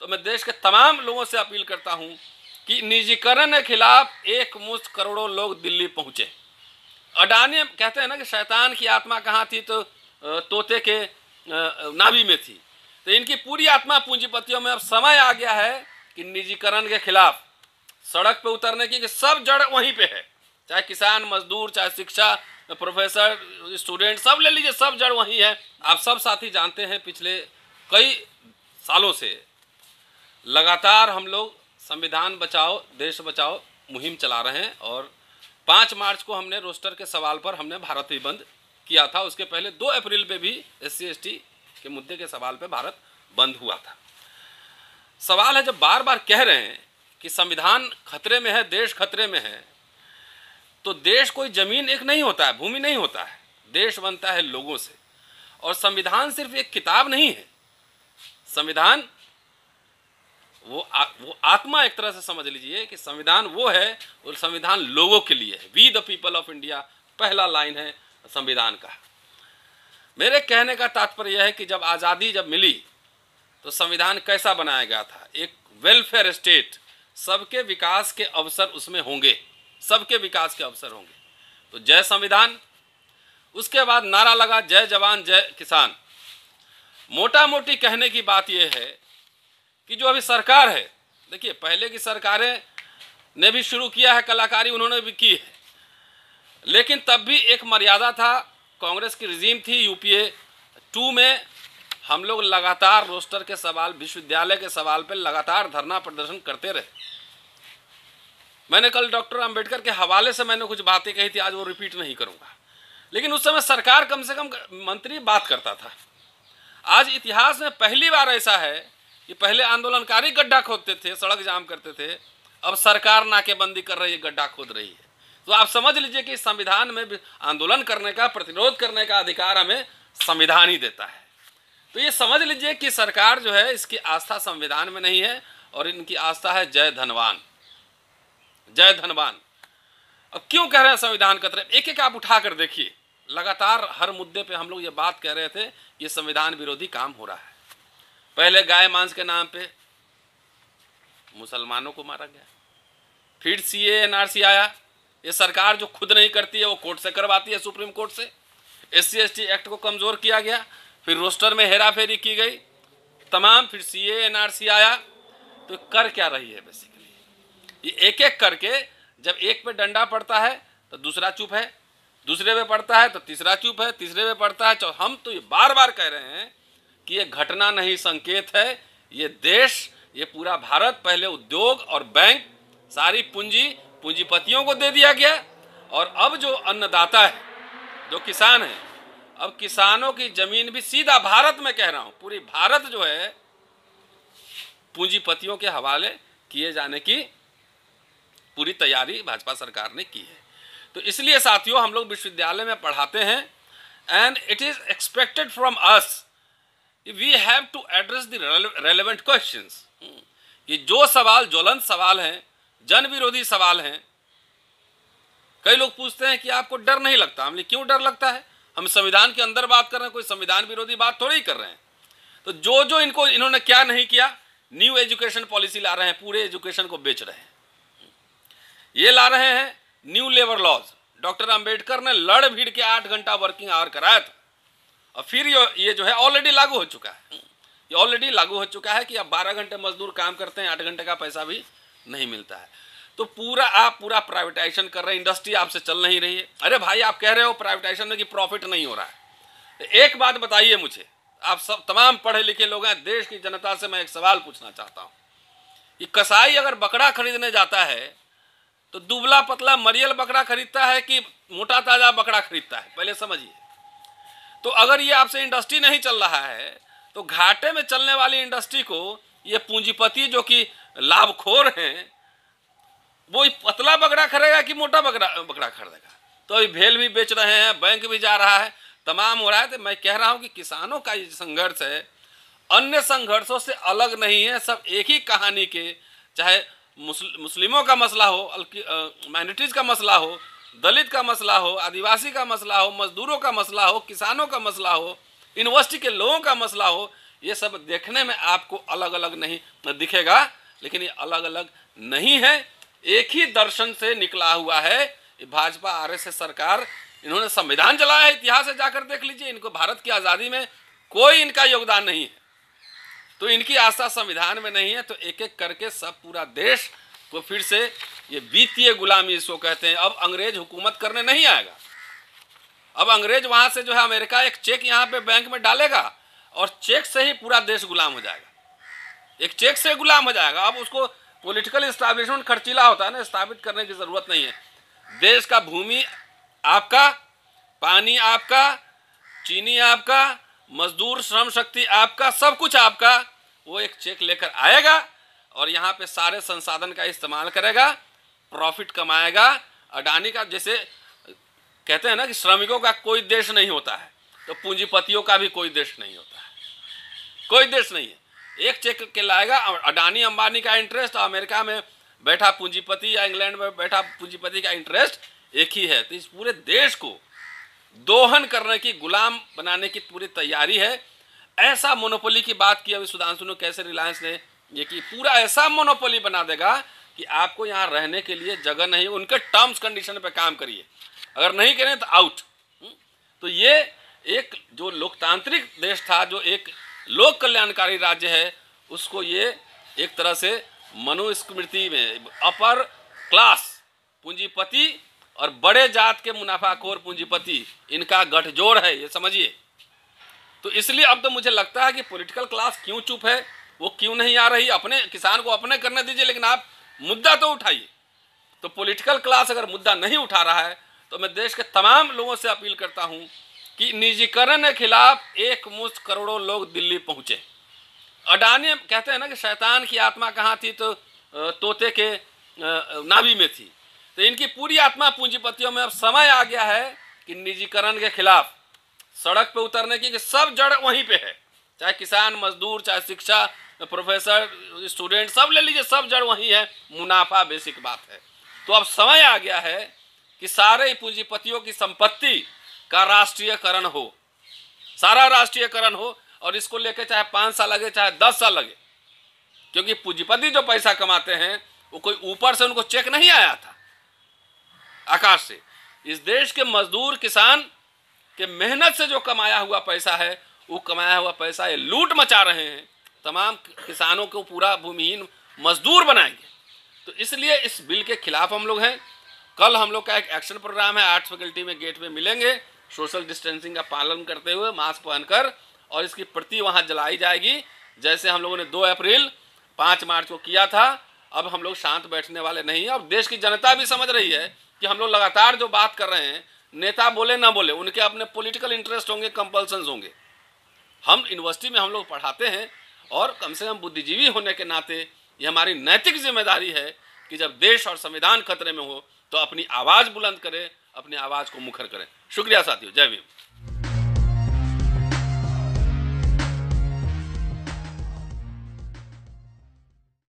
तो मैं देश के तमाम लोगों से अपील करता हूं कि निजीकरण के खिलाफ एक मुश्त करोड़ों लोग दिल्ली पहुंचे। अडानी कहते हैं ना कि शैतान की आत्मा कहाँ थी, तो तोते के नाभि में थी। तो इनकी पूरी आत्मा पूंजीपतियों में। अब समय आ गया है कि निजीकरण के खिलाफ सड़क पे उतरने की, कि सब जड़ वहीं पे है, चाहे किसान, मजदूर, चाहे शिक्षा, प्रोफेसर, स्टूडेंट, सब ले लीजिए, सब जड़ वहीं है। आप सब साथी जानते हैं पिछले कई सालों से लगातार हम लोग संविधान बचाओ देश बचाओ मुहिम चला रहे हैं, और 5 मार्च को हमने रोस्टर के सवाल पर हमने भारत भी बंद किया था। उसके पहले 2 अप्रैल पे भी SC/ST के मुद्दे के सवाल पे भारत बंद हुआ था। सवाल है, जब बार बार कह रहे हैं कि संविधान खतरे में है, देश खतरे में है, तो देश कोई जमीन एक नहीं होता है, भूमि नहीं होता है, देश बनता है लोगों से। और संविधान सिर्फ एक किताब नहीं है, संविधान वो आत्मा, एक तरह से समझ लीजिए कि संविधान वो है, और संविधान लोगों के लिए है। We the people of India पहला लाइन है संविधान का। मेरे कहने का तात्पर्य यह है कि जब आज़ादी जब मिली तो संविधान कैसा बनाया गया था, एक वेलफेयर स्टेट, सबके विकास के अवसर उसमें होंगे, सबके विकास के अवसर होंगे। तो जय संविधान, उसके बाद नारा लगा जय जवान जय किसान। मोटा मोटी कहने की बात यह है कि जो अभी सरकार है, देखिए पहले की सरकारें ने भी शुरू किया है कलाकारी, उन्होंने भी की है, लेकिन तब भी एक मर्यादा था। कांग्रेस की रिजीम थी, UPA 2 में हम लोग लगातार रोस्टर के सवाल, विश्वविद्यालय के सवाल पर लगातार धरना प्रदर्शन करते रहे। मैंने कल डॉक्टर अंबेडकर के हवाले से मैंने कुछ बातें कही थी, आज वो रिपीट नहीं करूंगा, लेकिन उस समय सरकार कम से कम मंत्री बात करता था। आज इतिहास में पहली बार ऐसा है कि पहले आंदोलनकारी गड्ढा खोदते थे, सड़क जाम करते थे, अब सरकार नाकेबंदी कर रही है, गड्ढा खोद रही है। तो आप समझ लीजिए कि संविधान में आंदोलन करने का, प्रतिरोध करने का अधिकार हमें संविधान ही देता है। तो ये समझ लीजिए कि सरकार जो है, इसकी आस्था संविधान में नहीं है, और इनकी आस्था है जय धनवान, जय धनवान। अब क्यों कह रहे हैं संविधान खतरे? एक एक आप उठा कर देखिए, लगातार हर मुद्दे पे हम लोग ये बात कह रहे थे, ये संविधान विरोधी काम हो रहा है। पहले गाय मांस के नाम पे मुसलमानों को मारा गया, फिर CAA NRC आया, ये सरकार जो खुद नहीं करती है वो कोर्ट से करवाती है, सुप्रीम कोर्ट से। SC/ST एक्ट को कमज़ोर किया गया, फिर रोस्टर में हेरा फेरी की गई तमाम, फिर CAA NRC आया। तो कर क्या रही है बेसिकली, ये एक एक करके, जब एक पे डंडा पड़ता है तो दूसरा चुप है, दूसरे पे पड़ता है तो तीसरा चुप है, तीसरे पे पड़ता है। हम तो ये बार बार कह रहे हैं कि ये घटना नहीं संकेत है, ये देश, ये पूरा भारत पहले उद्योग और बैंक, सारी पूंजीपतियों को दे दिया गया, और अब जो अन्नदाता है, जो किसान है, अब किसानों की जमीन भी सीधा, भारत में कह रहा हूं, पूरी भारत जो है पूंजीपतियों के हवाले किए जाने की पूरी तैयारी भाजपा सरकार ने की है। तो इसलिए साथियों, हम लोग विश्वविद्यालय में पढ़ाते हैं, and it is expected from us, we have to address the relevant questions. ये जो सवाल, ज्वलंत सवाल हैं, जन विरोधी सवाल हैं। कई लोग पूछते हैं कि आपको डर नहीं लगता? हमने क्यों डर लगता है, हम संविधान के अंदर बात कर रहे हैं, कोई संविधान विरोधी बात थोड़ी ही कर रहे हैं। तो जो इन्होंने क्या नहीं किया, न्यू एजुकेशन पॉलिसी ला रहे हैं, पूरे एजुकेशन को बेच रहे हैं। ये ला रहे हैं new labour laws, doctor Ambedkar ने लड़ भीड़ के 8 घंटा वर्किंग आवर कराया था, और फिर ये जो है ऑलरेडी लागू हो चुका है। ये ऑलरेडी लागू हो चुका है कि अब 12 घंटे मजदूर काम करते हैं, 8 घंटे का पैसा भी नहीं मिलता है। तो आप पूरा प्राइवेटाइजेशन कर रहे हैं, इंडस्ट्री आपसे चल नहीं रही है। अरे भाई, आप कह रहे हो प्राइवेटाइजेशन में कि प्रॉफिट नहीं हो रहा है। एक बात बताइए मुझे, आप सब तमाम पढ़े लिखे लोग हैं, देश की जनता से मैं एक सवाल पूछना चाहता हूँ कि कसाई अगर बकरा खरीदने जाता है तो दुबला पतला मरियल बकरा खरीदता है कि मोटा ताजा बकरा खरीदता है? पहले समझिए। तो अगर ये आपसे इंडस्ट्री नहीं चल रहा है, तो घाटे में चलने वाली इंडस्ट्री को ये पूंजीपति जो कि लाभखोर हैं, वो पतला बकरा खरीदेगा कि मोटा बकरा खरीदेगा? तो अभी भेल भी बेच रहे हैं, बैंक भी जा रहा है, तमाम हो रहा है। तो मैं कह रहा हूं कि किसानों का ये संघर्ष है, अन्य संघर्षों से अलग नहीं है, सब एक ही कहानी के, चाहे मुस्लिमों का मसला हो, माइनॉरिटीज का मसला हो, दलित का मसला हो, आदिवासी का मसला हो, मजदूरों का मसला हो, किसानों का मसला हो, यूनिवर्सिटी के लोगों का मसला हो, ये सब देखने में आपको अलग अलग नहीं दिखेगा, लेकिन ये अलग अलग नहीं है, एक ही दर्शन से निकला हुआ है। भाजपा आरएसएस सरकार, इन्होंने संविधान चलाया है, इतिहास से जाकर देख लीजिए, इनको भारत की आज़ादी में कोई इनका योगदान नहीं है, तो इनकी आस्था संविधान में नहीं है। तो एक एक करके सब पूरा देश को फिर से ये वित्तीय गुलामी इसको कहते हैं। अब अंग्रेज हुकूमत करने नहीं आएगा, अब अंग्रेज वहां से जो है अमेरिका एक चेक यहाँ पे बैंक में डालेगा और चेक से ही पूरा देश गुलाम हो जाएगा, एक चेक से गुलाम हो जाएगा। अब उसको पॉलिटिकल एस्टैब्लिशमेंट खर्चीला होता है ना, स्थापित करने की जरूरत नहीं है। देश का भूमि आपका, पानी आपका, चीनी आपका, मजदूर श्रम शक्ति आपका, सब कुछ आपका। वो एक चेक लेकर आएगा और यहाँ पे सारे संसाधन का इस्तेमाल करेगा, प्रॉफिट कमाएगा। अडानी का, जैसे कहते हैं ना कि श्रमिकों का कोई देश नहीं होता है, तो पूंजीपतियों का भी कोई देश नहीं होता है, कोई देश नहीं है। एक चेक के लाएगा, अडानी अंबानी का इंटरेस्ट, अमेरिका में बैठा पूंजीपति या इंग्लैंड में बैठा पूंजीपति का इंटरेस्ट एक ही है। तो इस पूरे देश को दोहन करने की, गुलाम बनाने की पूरी तैयारी है। ऐसा मोनोपोली की बात की अभी सुधांशु ने, कैसे रिलायंस ने ये की, पूरा ऐसा मोनोपोली बना देगा कि आपको यहाँ रहने के लिए जगह नहीं, उनके टर्म्स कंडीशन पे काम करिए, अगर नहीं करें तो आउट। तो ये एक जो लोकतांत्रिक देश था, जो एक लोक कल्याणकारी राज्य है, उसको ये एक तरह से मनुस्मृति में अपर क्लास पूंजीपति और बड़े जात के मुनाफाखोर पूंजीपति, इनका गठजोड़ है, ये समझिए। तो इसलिए अब तो मुझे लगता है कि पॉलिटिकल क्लास क्यों चुप है, वो क्यों नहीं आ रही। अपने किसान को अपने करने दीजिए, लेकिन आप मुद्दा तो उठाइए। तो पॉलिटिकल क्लास अगर मुद्दा नहीं उठा रहा है, तो मैं देश के तमाम लोगों से अपील करता हूं कि निजीकरण के खिलाफ एक मुश्त करोड़ों लोग दिल्ली पहुंचे। अडानी कहते हैं ना कि शैतान की आत्मा कहाँ थी, तो तोते के नाभि में थी। तो इनकी पूरी आत्मा पूंजीपतियों में। अब समय आ गया है कि निजीकरण के खिलाफ सड़क पे उतरने की, कि सब जड़ वहीं पे है, चाहे किसान, मजदूर, चाहे शिक्षा, प्रोफेसर, स्टूडेंट, सब ले लीजिए, सब जड़ वहीं है, मुनाफा बेसिक बात है। तो अब समय आ गया है कि सारे पूंजीपतियों की संपत्ति का राष्ट्रीयकरण हो, सारा राष्ट्रीयकरण हो, और इसको लेकर चाहे 5 साल लगे, चाहे 10 साल लगे, क्योंकि पूंजीपति जो पैसा कमाते हैं वो कोई ऊपर से उनको चेक नहीं आया था आकाश से। इस देश के मजदूर, किसान के मेहनत से जो कमाया हुआ पैसा है, वो कमाया हुआ पैसा ये लूट मचा रहे हैं, तमाम किसानों को पूरा भूमिहीन मजदूर बनाएंगे। तो इसलिए इस बिल के खिलाफ हम लोग हैं। कल हम लोग का एक एक्शन प्रोग्राम है, आर्ट्स फैकल्टी में गेट पे मिलेंगे, सोशल डिस्टेंसिंग का पालन करते हुए, मास्क पहनकर, और इसकी प्रति वहाँ जलाई जाएगी, जैसे हम लोगों ने 2 अप्रैल 5 मार्च को किया था। अब हम लोग शांत बैठने वाले नहीं हैं। अब देश की जनता भी समझ रही है कि हम लोग लगातार जो बात कर रहे हैं, नेता बोले ना बोले, उनके अपने पॉलिटिकल इंटरेस्ट होंगे, कंपल्सन्स होंगे। हम यूनिवर्सिटी में हम लोग पढ़ाते हैं, और कम से कम बुद्धिजीवी होने के नाते ये हमारी नैतिक जिम्मेदारी है कि जब देश और संविधान खतरे में हो तो अपनी आवाज़ बुलंद करें, अपनी आवाज़ को मुखर करें। शुक्रिया साथियों, जय भीम।